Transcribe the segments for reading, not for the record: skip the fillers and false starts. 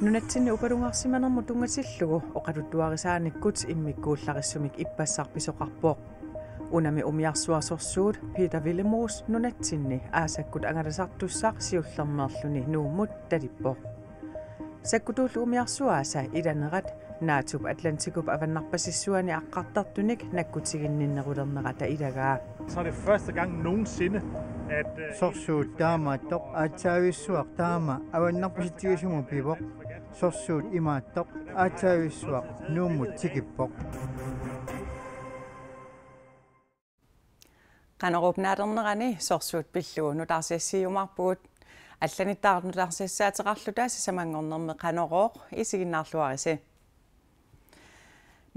Nunatsinni uparungarsimanermu tungatillugu oqaluttuarisaanikgut immikkuullarisumik ippassarpisoqarpoq. Unami umiarsuasorsuut Peter Willemoos nunatsinni aasakkut angalasartussaaq siullermerluni nuummut talippoq. Sakkutuullu umiarsuaasa ilanerat naatup Atlantikup avannarpasissuani aqqartartunik nakkutiginninnerulernerata ilagaa. Så er det første gang nogensinde, at sorsuut taamaattoq aatsaavissuaq taama avannarpasittigissumu pivoq sorsuut imaattoq aatsaavissuaq nuummut tikippoq. Qanerupnaalernerani sorsuut pillugu nutarsiassiumarpugut алланиттаарнутаарсиассаатеқарлута сисамангорнерме қанорооқ исигиннаарлуарisi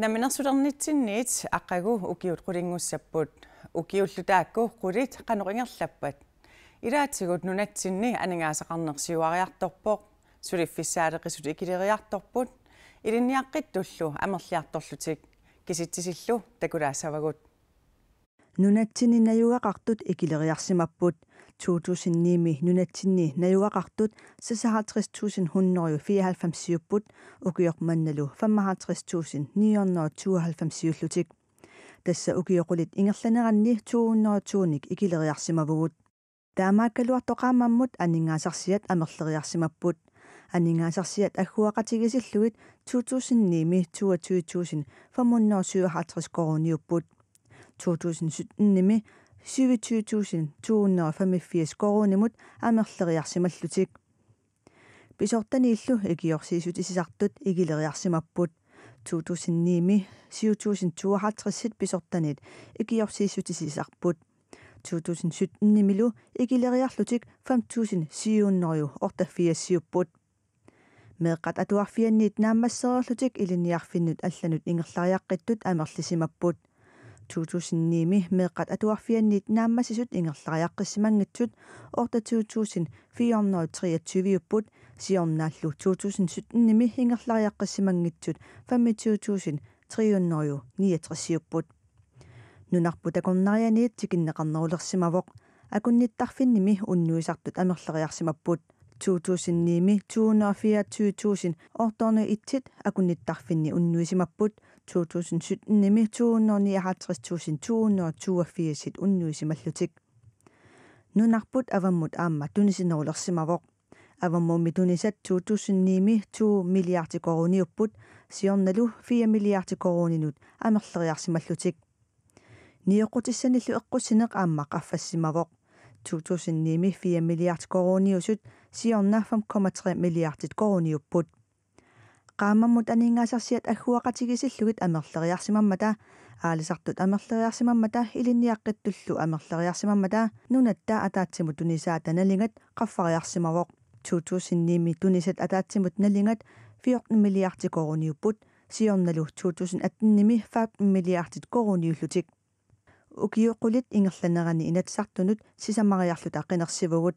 наминерсулернитсинниит аққагу укиут қулингуссаппут укиуллутаакку қулит қанорингерлаппат илаатсигут нунатсинни анингаасақарнерсиуариарторпоқ сулиффиссаалеқисут икилериарторпут илинниаққиттуллу амерлиарторлутик киситсисиллу такулаассавагут нунатсини наюгақартут икилериарсимаппут 2009 nunatsinni nayuaqartut 56.194 ukiormannalu 55.992 tassa ukioqulit ingerlaneranni 220nik ikileriarsimavugut taamaakkaluartoqaamammut aningaasarsiat amerleriarsimapput aningaasarsiat agguaqatigisillugit 2009 22.557 koruniupput 2017 27.285 korunimut amerleriarsimallutik pisortaniillu ikiorsiisut isisartut ikileriarsimapput 2009 7052 pisortanit ikiorsiisut isisarput 2017 milu ikileriarlutik 5784 meeqqat atuarfianniit naammassererlutik iliniarfinnut allanut ingerlariaqqittut amerlisimapput 2009 meeqqat atuarfianniit naammasisut ingerlariaqqissimangitsut 28.423 upput siornaallu 2017 ingerlariaqqissimangitsut 25.369 upput nunarpu takornarianiit tikinneqarnerulersimavoq akunnittarfinnimi unnuisartut amerleriarsimapput 2009 224.000 itsit akunnittarfinni unnuisimapput 2017 259.282 unnuisimallutik nunarput avammut aamma tunisinerulersimavoq avammuummi tunisat 2009 2 milliardi koruniupput siornalu 4 milliardi koruninut amerleriarsimallutik niuqutissannillu eqqussineq aamma qaffassimavoq 2009 4 milliard koruniusut siorna 5,3 milliardit koruniupput qaamammut aningaasarsiat agguaqatigisillugit amerleriarsimammata aalisartut amerleriarsimammata ilinniaqqittullu amerleriarsimammata nunatta ataatsimut tunisaata nalingat qaffariarsimavoq 2009 tunisat ataatsimut nalingat 4 milliardi koruniupput siornalu 2018 5 milliardit koruniullutik ukioqulit ingerlanerani inatsartunut sisamariarlut aqinersivugut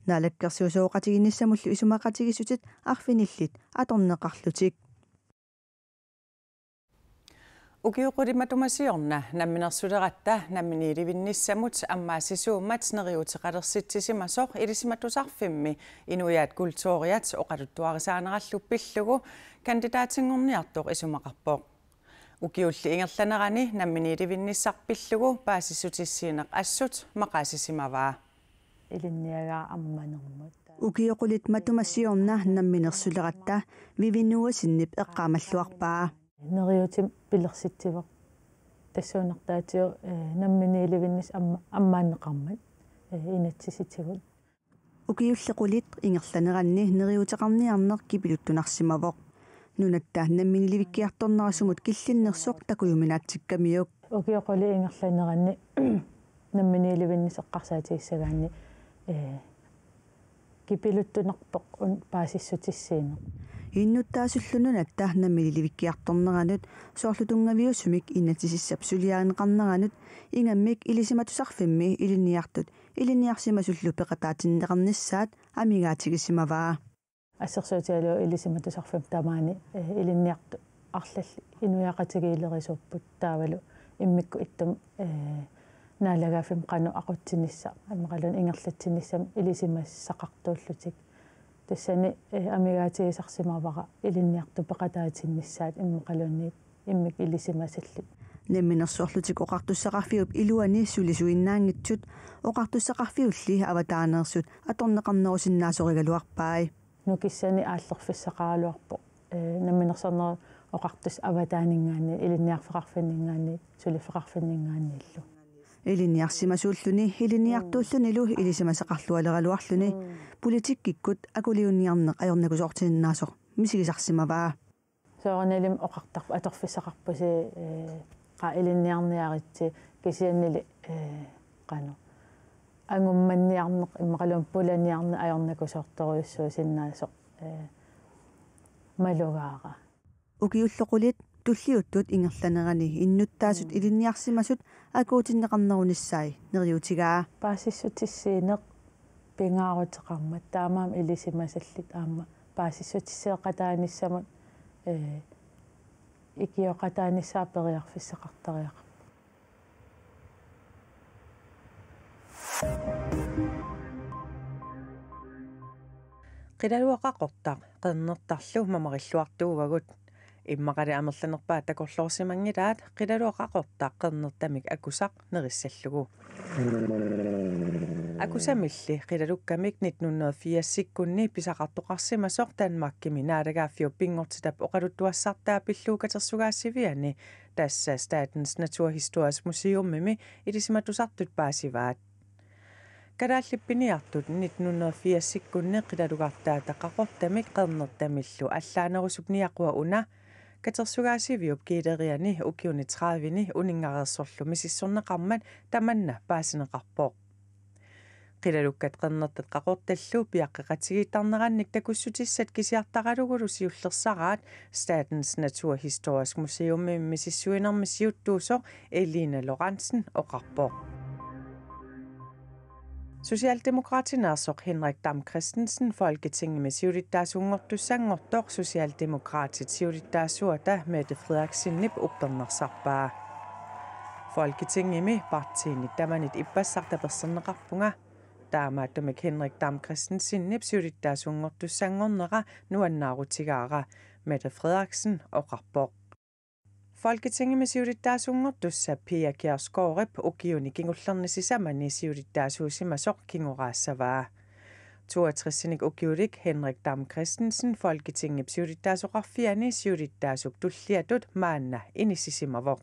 naalakkersuusooqatiginnissamullu isumaqatigisutit arfinillit atorneqarlutik ukioqulimatumasiorna namminersuleratta namminiilivinnissamut ammaasisuummat neriuteqalersitsissimasoq ilisimatusarfimmi inuiaat kultuuriat oqaluttuarisaaneralluppillugu kandidaatingorniartoq isumaqarpoq ukiulli ingerlanerani namminiilivinnissarpillugu paasissutissiineq assut maqaasisimavaa ilinniagaa ammanermut ukioqulit matumassiorna namminersuleratta vivinuasinnip eqqaamalluarpaa neriutim pillersitsivoq tassuunertaatio namminiilivinnis ammaanneqarmat inatsisitigut ukiullequlit ingerlaneranni neriuteqarniarneq kipiluttunarsimavoq nunatta namminiilivikkiartornerasumut killinnersoq takujuminaattikkamiuk ukioquli ingerlaneranni namminiilivinnis eqqarsaatiissagaanni kipiluttunerpoq paasissutissiineq innuttaasullununat namminiilivikkiartorneranut soorlutungaviussumik innatisissap suliaaneqarneranut ingammik ilisimatusarfimmi iliniarsimasullu peqataatinneqarnissaat amigaatigissimavaa ассерсуутиалу илисиматусарфам тамаани илинниарту арлалли инуяақатигиилерисууппут таавалу иммикку иттум наалагаафим қану ақутсинисса аммақалун ингерлатсиниссам илисимассақартууллутик тассани амигаатигисарсимавара илинниарту пеқатаатиннссаат иммақалунниит иммик илисимасаллит немминерсоорлутик оқартуссақарфиуп илуани сулисуиннаангитсут оқартуссақарфиулли аватаанерсут аторнеқарнерусиннаасоригалуарпаи нукиссани ааллерфиссақаралуарпо намминерсорнер оқартус аватаанингаани илинниарфеқарфиннингаани сулифеқарфиннингааннииллу илинниарсимасууллуни илинниартууллунилу илисимасақарлуалералуарлуни политиккиккут акулиунниарнеқ ajornakusoortinnaasor мисигисарсимаваа соорналим оқартарп аторфиссақарпуси qa илинниарниаритси кисианнили qanu ангумманниарнеқ иммақалуун пуланиарне ajornakusoortoruussuu синнаасоқ малугаара укиуллоқулит туллиуттут ингерланерани иннуттаасут илинниарсимасут акуутиннеқарнерунissaи нериутигаа паасиссутиссиинеқ пингаарутеқармат таамаам илисимасаллит аама паасиссутиссеэқатааниссамут икиоқатааниссаа периарфиссеқартариақ qidalluaqaqortaq qernertarlu mamaqilluartuugagут иммақали амерланерпаа такорлоорсимангилаат qidalluaqaqortaq qernertamik akusaq nerissallугу акусамилли qidalukkamik 1984-сиккунни писақартоқарсимасоқ Данмаркими наалагааффиу пингортитап оқалуттуассартаа пиллуугатерсугаассивиани тасса Statens Naturhistorisk Museumimi илисиматусартут паасиваат карааллиппиниартут 1984-сиккунни qidalugартаа тақақортамик qernertamillu аллаанерусуп ниақуа уна катерсугаасивиуп килериани укиуни 30-ни унингареерсорлу мисиссорнеқармат таманна паасинеқарпоо qidalukkat qernertat qaqortallu piaqqeqatigittarnerannik takussutissat kisiartaqalugulu siullersaraat Statens Naturhistorisk Museummi misissuinermi siuttuusoq Elina Lorentzen oqarpoq Socialdemokratinersoq Henrik Dam Kristensen Folketinget siulittaasuungortussanngortoq Socialdemokratit siulittaasuata Mette Frederiksen uppernersarpaa Folketingimi partiinit tamanit ippassartaperserneqarpunga таамааттумик Henrik Dam Kristensen siulittaasuungortussanngornera nuannaarutigaara Mette Frederiksen oqarpoq Folketinget siulittaasuungortussa Pia Kjærsgaard ukiuni kingullernissamani siulittaasuusimasoq kinguraassavaa 62-ник ukiulik Henrik Dam Kristensen Folketinget siulittaasuqarfiani siulittaasuk tulliatut maanna inissisimavoq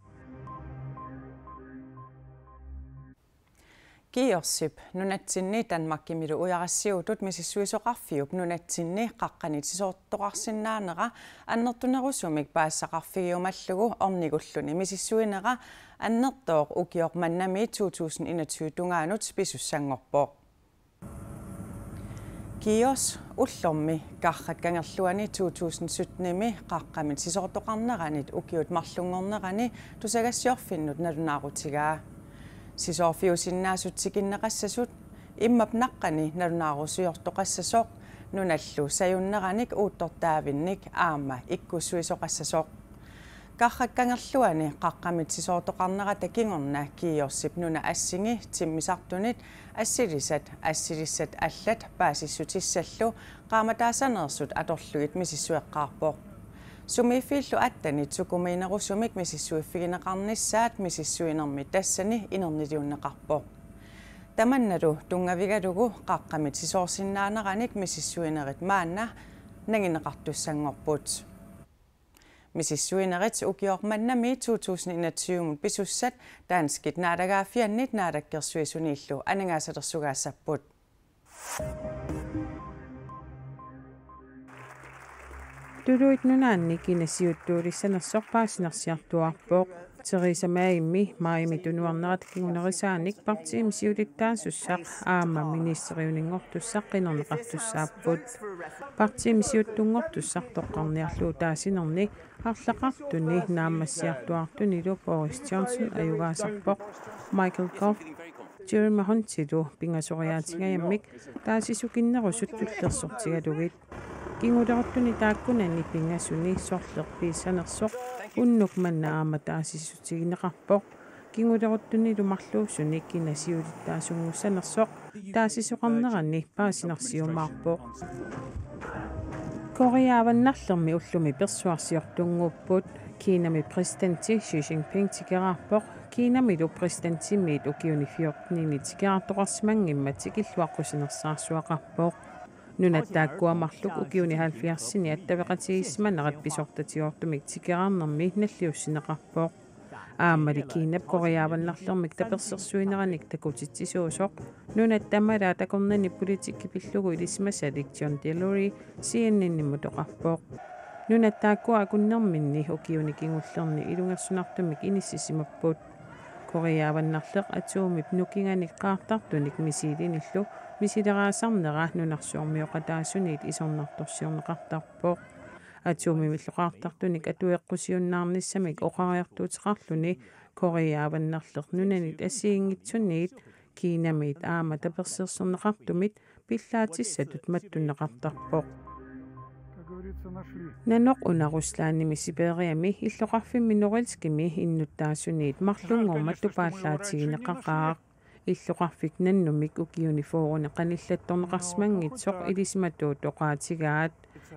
Kiorssip nunatsinni Danmarkimilu ujarassiutut misissuisoqarfiup nunatsinni qaqqanitisoortoqarsinnaanera annertunerusumik paassaqarfigiumallugu ornigulluni misissuinera annertooq ukiormannami 2021 tungaanut pisussangorpoq Kios ullormi qarrakkangerluani 2017-nimi qaqqamitisoortoqarneranit ukiut marlungornerani tusagassiorfinnut nalunaarutigaa сисоорфиусиннаасутсикиннеқассасут иммап наққани налунааруссуйортоқассасоқ нуналлу саюннераник ууттортаавинник аама иккуссуисоқассасоқ қарраккангерлуани қаққамит сисоортоқарнерата кингорна киорсип нуна ассинги тиммисартунит ассилиссат аллат паасиссутиссаллу qaamataassaneersut atorlugit misissueqqaarpoq Sumifillu attani tukumiinerusumik misissuiffigineqarnissaat misissuinermi tassani inerniluunneqarpoq tamannalu tungavigalugu qaqqamit sisoorsinnaaneраник misissuinerit maanna nangineqartussangorput misissuinerit ukiormannami 2021 pisussat danskit naadagaafiannit naadakkersuisuniillu anangaasalersugaassapput Tuluit nunaanni kinasiuttuulissanersoq paasinersiartuarpoq Theresa Mayimmi Maimi tunuarnerat kingunerisaanik partiim siulittaasussaq aama ministeriuningortussaq qinerneqartussaapput partiim siuttungortussaq toqqarniarluu taasinerni арлақартуни наамассиартуартунилу Boris Johnson аюгаасарпоқ Michael Gove Jeremy Huntилу пингасориаатигаяммик таасисукиннерусут туллерсортигалугит кингулеруттуни тааккунанни пингасуни сорлерпииссанерсоқ уннук манна аама таасиссутигинеқарпоқ кингулеруттуни лумарлуусуни кинасиулиттаасунгуссанерсоқ таасисоқарнерани паасинарсиумаарпоқ Koreaavannarlermi ullumi persuarsiortunguupput Kiinami præsidenti Xi Jinping tikeraarpoq Kiinamilu præsidentimiit ukiuni 14 tikeraartoqarsimangimma tikilluaqqusinersaarsuaqarpoq nunattaakkuamarluk ukiuni 70 attaveqatigismanerat pisortatiortumik tikeraarnermi nalliussineqarpoq aamali Kiinap Koreaavannarlermik tapersersuineranik takutitsisuusoq nunattamalaa takornani politikkipillugu ilismasalik John Delury CNN-nimmutoqarpoq nunattaakkua akunnerminni ukiuni kingullerni ilungersunartumik inissisimappuut Koreaavannarleq atuumip nukinganik qaartartunik misiilinillu misileraasarnera nunarsuormioqataasuniit isornartorsiorneqartarpoq atuumimilluqaartartunik atueqqusiunnaarnissamik oqariartuutiqarluni Koreaavannarleq nunanit asiingitsunniit Kiinamiit aama taperserserneqartumit pillaatissatut mattunneqartarpoq Nanoq unaruslaanimi Siberiami illoqarfimmi Norilskimi innuttaasuniit marlungorma tupaallaatigineqaqaaq illoqarfik nannumik ukiuni foorune qanillattorneqarsimangitsoq ilismatuut oqaatigaat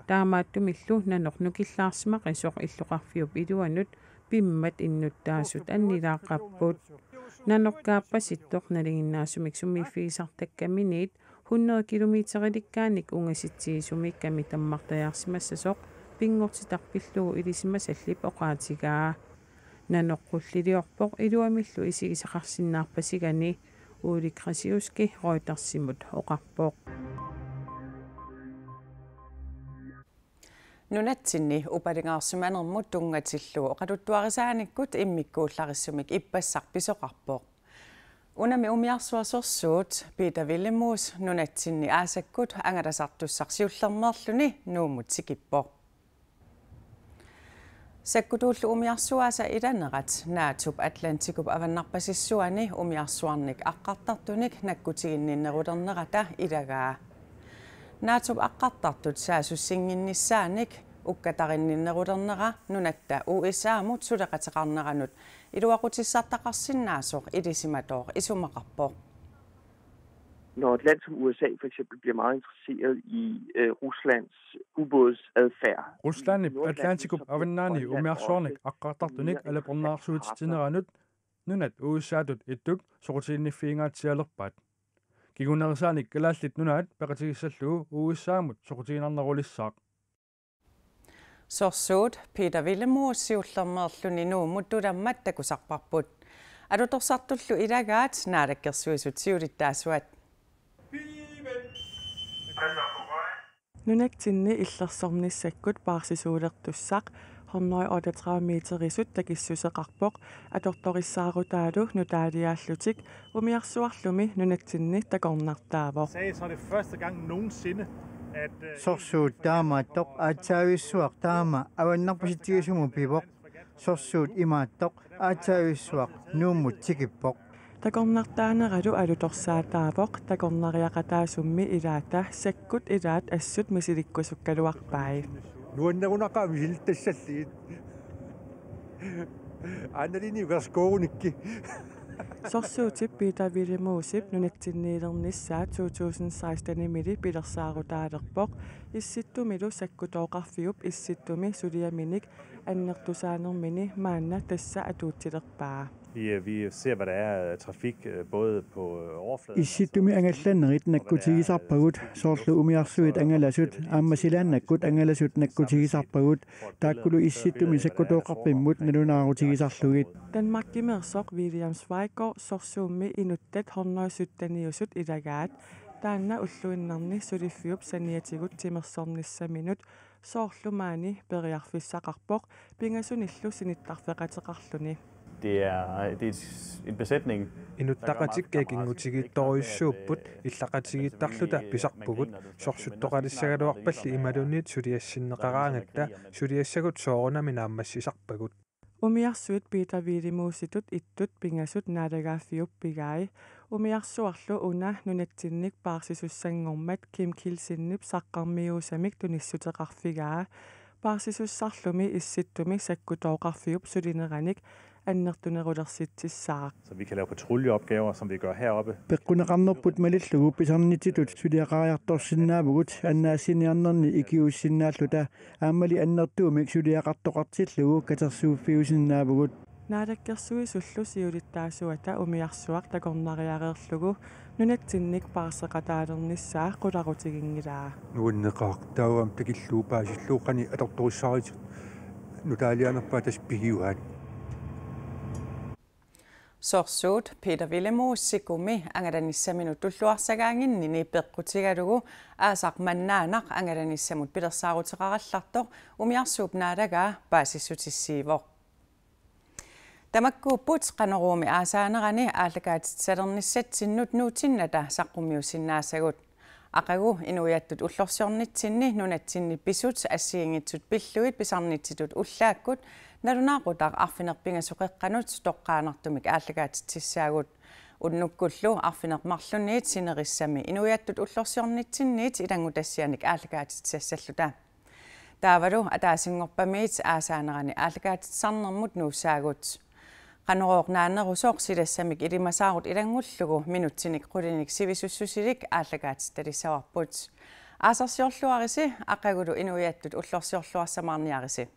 taamaattumillu nanoq nukillaarsmaqisuq illoqarfiup iluanut pimmat innuttaasut annilaaqapput nanoqqaappasittoq nalinginnaasumik summiiffigisartakkaminiit 100 kilometerillikkaanik ungasitsiisumikami tammartajaarsimassasoq pingortitarpillugu ilismasallip oqaatigaa nanoqqulliliorpoq iluamillu isigisaqarsinnaarpasigani uulikrasiuski Reutersimut oqarpoq Nunatsinni upalingaarsimanermut tungatillugu oqaluttuarisaanikut immikkuullarissumik ippassarpisoqarpoq Unami umiarsuasorsuut Peter Willemoos nunatsinni aasakkut angalasartussarsiullernerluni nuumut sikippoq Sakkutuullu umiarsuaasa ilanerat naatup Atlantikup avannarpasissuani umiarsuarnik aqqartartunik nakkutiginninnerulernerata ilagaa naatup aqqartartut saasussinginnissaanik ukkatarinninnerulernera nunatta USA-mut suleqateqarneranut iluaqutissartaqarsinnaasoq ilisimatoq isumaqarpoq Når et land som USA for eksempel bliver meget interesseret i Ruslands ubådsadfærd. Rusland Atlantikub avannaani umiarsuarnik aqqartartunik alapornaarsuutineranut nunat USAtut ittuk soqutiinnifiingaatsialerpat kigunerisaanik kalaallit nunaat peqatigissallugu USA-mut soqutiinarnerulissaaq Sorsuut Peter Willemoos siullermerluni nuumut tulammat takusarparput alutorsartullu ilagaat naalakkersuisut siulittaasuat Nunaktinni illersornissakkut paarsisuulertussaq 138 meterisut takissuseqarpoq atortorissaaruutaalu nutaaliaallutik umiarsuarlumi nunaktinni takornartaavoq Så er det første gang nogensinde at Sorsuut taamaattoq aatsaavissuaq taama avannarpasittigisumu pivoq sorsuut imaattoq aatsaavissuaq nuummut tikippoq takornartaaneralu alutorsaataavoq takornariaqataasummi ilaata sakkut ilaat assut misilikkusukkaluarpai nuannerunaqaami siltassalliit annalini verskoonikki Sorsuutip Peter Willemoosip nunatsinniilernissaa 2016 pilersaaruutaalerpoq issittumilu sakkutooqarfiup issittumi suliaminik annertusaanermini maanna tassa atuutsilerpaa Vi ser, hvad der er trafik både på overfladen. Issitumi angallannerit nakkutigisarpagut soorlu umiarsuit angalasut aammasilaannakkut angalasut nakkutigisarpagut taakkulu issitumi sakkutooqarpimmut nalunaarutigisarlugit Danmarkimersoq William Zweiggaard sorsuummi inuttat hornoisuttaniusut ilagaat taanna ulluinnarni suliffiup saniatigut timersornissaminut soorlumaani periarfissaqarpoq pingasunillu sinittarfeqateqarluni Det er en besætning. Inuttaqatikkakingutigittoruissuupput illaqatigittarluta pisarpugut sorsuttoqalissagaluarpalli imalunniit suliassinneqaraangatta suliassagut soorunami naammassisarpagut Umiarsuit Peter Willemoositut ittut pingasut naalagaaffiuppigai umiarsuarlu una nunatsinnik paarsisussanngormat Kim Kilsinnip saqqarmiusamik tunissuteqarfigaa paarsisusarlumi issittumi sakkutooqarfiup sulineranik аннертунерулерситсissaaq. Så vi kan lave patruljeopgaver, som vi gør heroppe. Peqqunaqarnerput malillugu pisarnititut suliaqariartorsinnaavgut annaasiniarnerni ikiussinnaаллута аамали аннертуумик сулиақартоқартиллугу катерсууффиусиннаавгут наадаккерсуи суллу сиулиттаасуата умиарсуақ такорнариареерлугу нунатсинник парсеқатаалерниссаа қуларутигингилаа нууннеқаақ таавам такиллуупаасиллууқани аторторуссаарит нутаалианерпаа тас пигиуаат Sorsuut Peter Villemuussikumi angadannissaminu tulluarsagaanginnini peqqutigalugu aasaqmannaanaq angadannissamut pilersaaruteqarallartoq umiarsuup naalagaa paasissutissiivoq tamakkuupput qaneruumi aasaanerani aallakaatitsalernissatsinut nuutinnata saqqummiusinnaasagut aqagu inuiattut ullorsiornitsinni nunatsinni pisut assiingitsut pilluit pisarnitsitut ullaakkut nalunaaqutaq arfinerpingasuqeqqanut toqqaanartumik aallakaatitsissaagut unnukkullu arfinermarlunniit sinerissami inuiattut ullorsiornitsinniit ilangutassianik aallakaatitsassalluta taavalu ataasingorpamiit aasaanerani aallakaatitsarnermut nuussaagut qaneruornaanerusoq silassamik ilimasaarut ilangullugu minutsinik qulinik sivisussusilik aallakaatitalissawarput aasarsiorluarisi aqagulu inuiattut ullorsiorluarsamaarniarisi